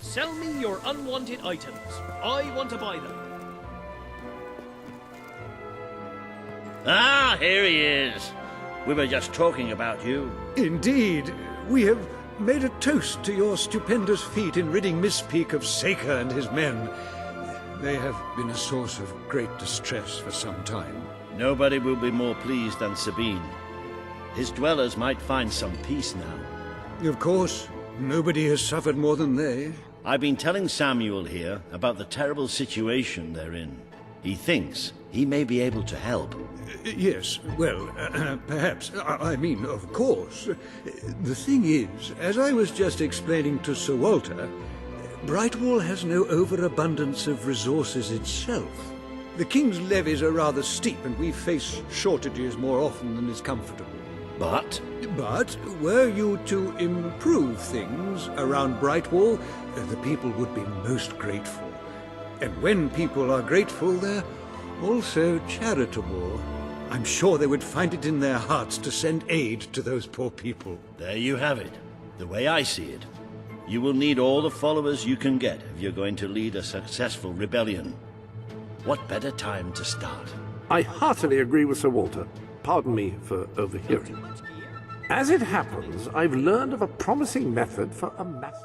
Sell me your unwanted items. I want to buy them. Ah, here he is. We were just talking about you. Indeed, we have made a toast to your stupendous feat in ridding Misspeak of Saker and his men. They have been a source of great distress for some time. Nobody will be more pleased than Sabine. His dwellers might find some peace now. Of course, nobody has suffered more than they. I've been telling Samuel here about the terrible situation they're in. He thinks he may be able to help. Yes, well, perhaps. I mean, of course. The thing is, as I was just explaining to Sir Walter, Brightwall has no overabundance of resources itself. The King's levies are rather steep, and we face shortages more often than is comfortable. But were you to improve things around Brightwall, the people would be most grateful. And when people are grateful, they're also charitable. I'm sure they would find it in their hearts to send aid to those poor people. there you have it. The way I see it, you will need all the followers you can get if you're going to lead a successful rebellion. What better time to start? I heartily agree with Sir Walter. Pardon me for overhearing. As it happens, I've learned of a promising method for a mass...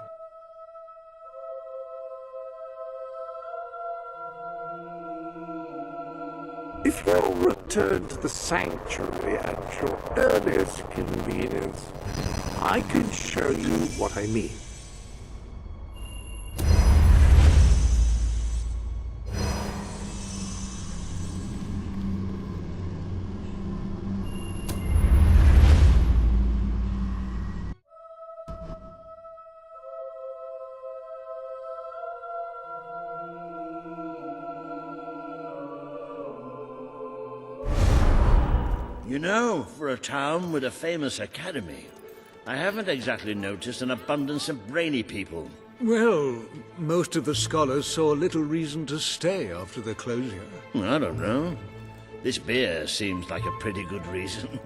If you'll return to the sanctuary at your earliest convenience, I can show you what I mean. You know, for a town with a famous academy, I haven't exactly noticed an abundance of brainy people. Well, most of the scholars saw little reason to stay after the closure. I don't know. This beer seems like a pretty good reason.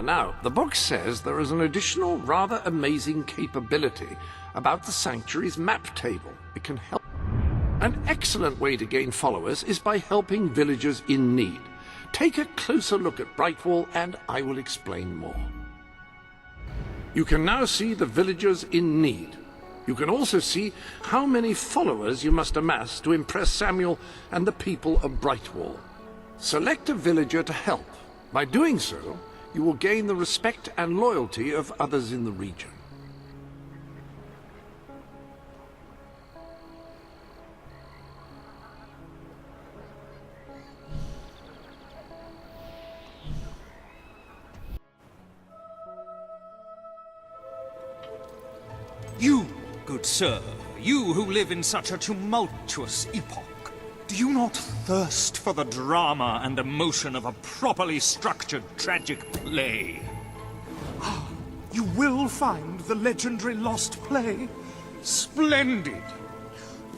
Now, the book says there is an additional rather amazing capability about the sanctuary's map table. It can help. An excellent way to gain followers is by helping villagers in need. Take a closer look at Brightwall and I will explain more. You can now see the villagers in need. You can also see how many followers you must amass to impress Samuel and the people of Brightwall. Select a villager to help. By doing so, you will gain the respect and loyalty of others in the region. You, good sir, you who live in such a tumultuous epoch, do you not thirst for the drama and emotion of a properly structured tragic play? Ah, you will find the legendary lost play splendid.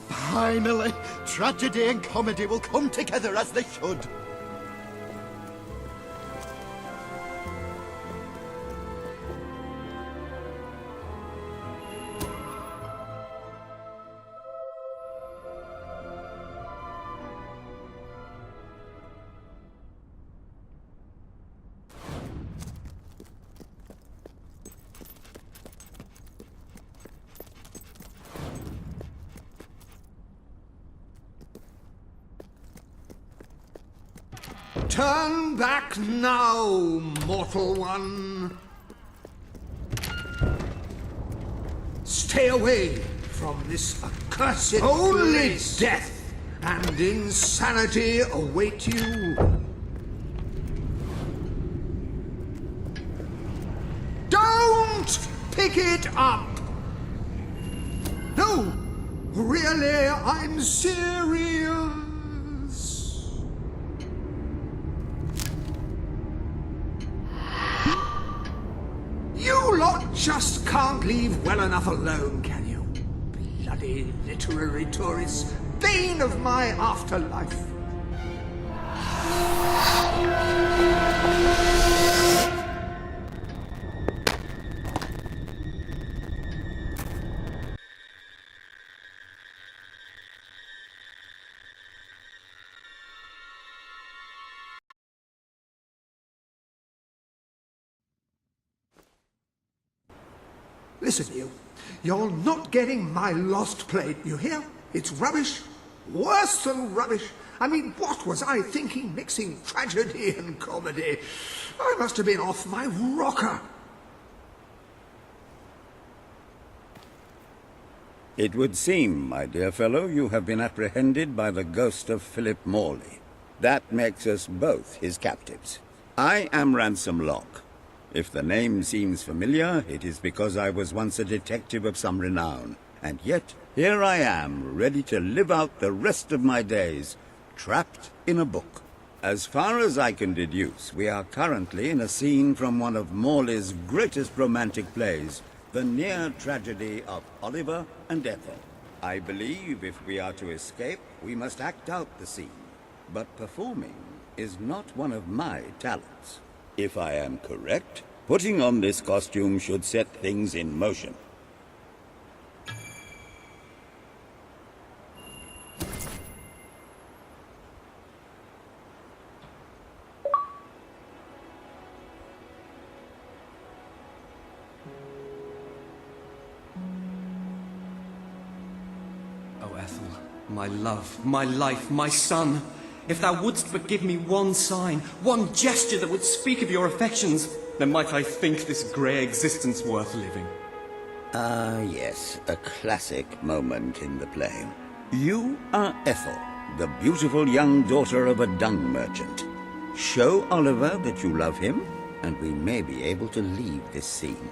Finally, tragedy and comedy will come together as they should. Turn back now, mortal one. Stay away from this accursed Only place. Death and insanity await you. Don't pick it up! No, really, I'm serious. You lot just can't leave well enough alone, can you? bloody literary tourists, bane of my afterlife. Listen, you. You're not getting my lost plate, you hear? It's rubbish. Worse than rubbish. I mean, what was I thinking mixing tragedy and comedy? I must have been off my rocker. It would seem, my dear fellow, you have been apprehended by the ghost of Philip Morley. That makes us both his captives. I am Ransom Locke. If the name seems familiar, it is because I was once a detective of some renown. And yet, here I am, ready to live out the rest of my days, trapped in a book. As far as I can deduce, we are currently in a scene from one of Morley's greatest romantic plays, the near tragedy of Oliver and Ethel. I believe if we are to escape, we must act out the scene. But performing is not one of my talents. If I am correct, putting on this costume should set things in motion. O Ethel, my love, my life, my son, if thou wouldst but give me one sign, one gesture that would speak of your affections, then might I think this grey existence worth living. Ah, yes, a classic moment in the play. You are Ethel, the beautiful young daughter of a dung merchant. Show Oliver that you love him, and we may be able to leave this scene.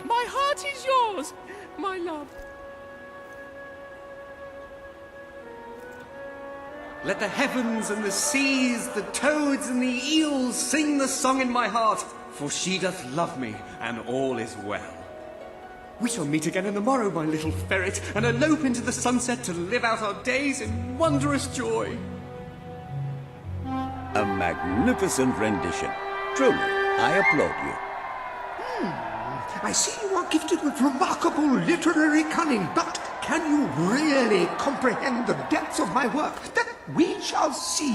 My heart is yours, my love. Let the heavens and the seas, the toads and the eels sing the song in my heart, for she doth love me, and all is well. We shall meet again in the morrow, my little ferret, and elope into the sunset to live out our days in wondrous joy. A magnificent rendition. Truly, I applaud you. I see you are gifted with remarkable literary cunning, but can you really comprehend the depths of my work? That we shall see.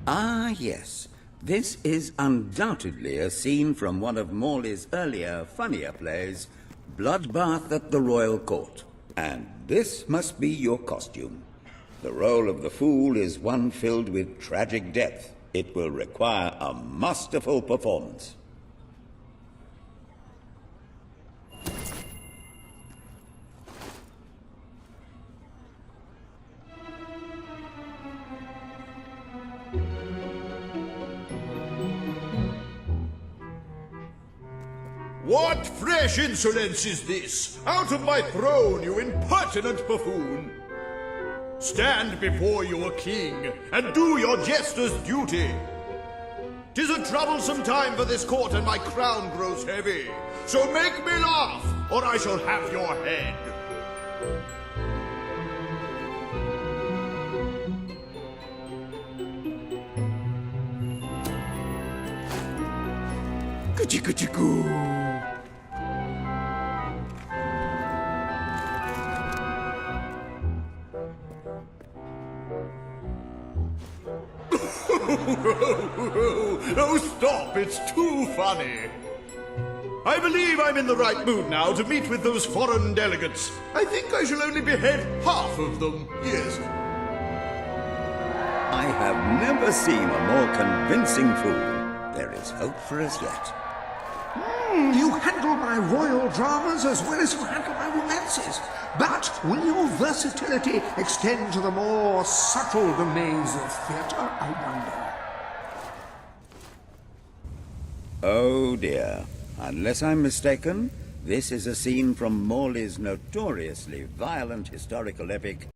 Ah, yes. This is undoubtedly a scene from one of Morley's earlier, funnier plays, Bloodbath at the Royal Court. And this must be your costume. The role of the fool is one filled with tragic depth. It will require a masterful performance. What fresh insolence is this? Out of my throne, you impertinent buffoon! Stand before your king, and do your jester's duty. 'Tis a troublesome time for this court, and my crown grows heavy. So make me laugh, or I shall have your head. Kuchi-kuchi-goo. Oh, stop, it's too funny. I believe I'm in the right mood now to meet with those foreign delegates. I think I shall only behead half of them, yes. I have never seen a more convincing fool. There is hope for us yet. You handle my royal dramas as well as you handle my romances. But will your versatility extend to the more subtle domains of theatre, I wonder? Oh dear. Unless I'm mistaken, This is a scene from Morley's notoriously violent historical epic,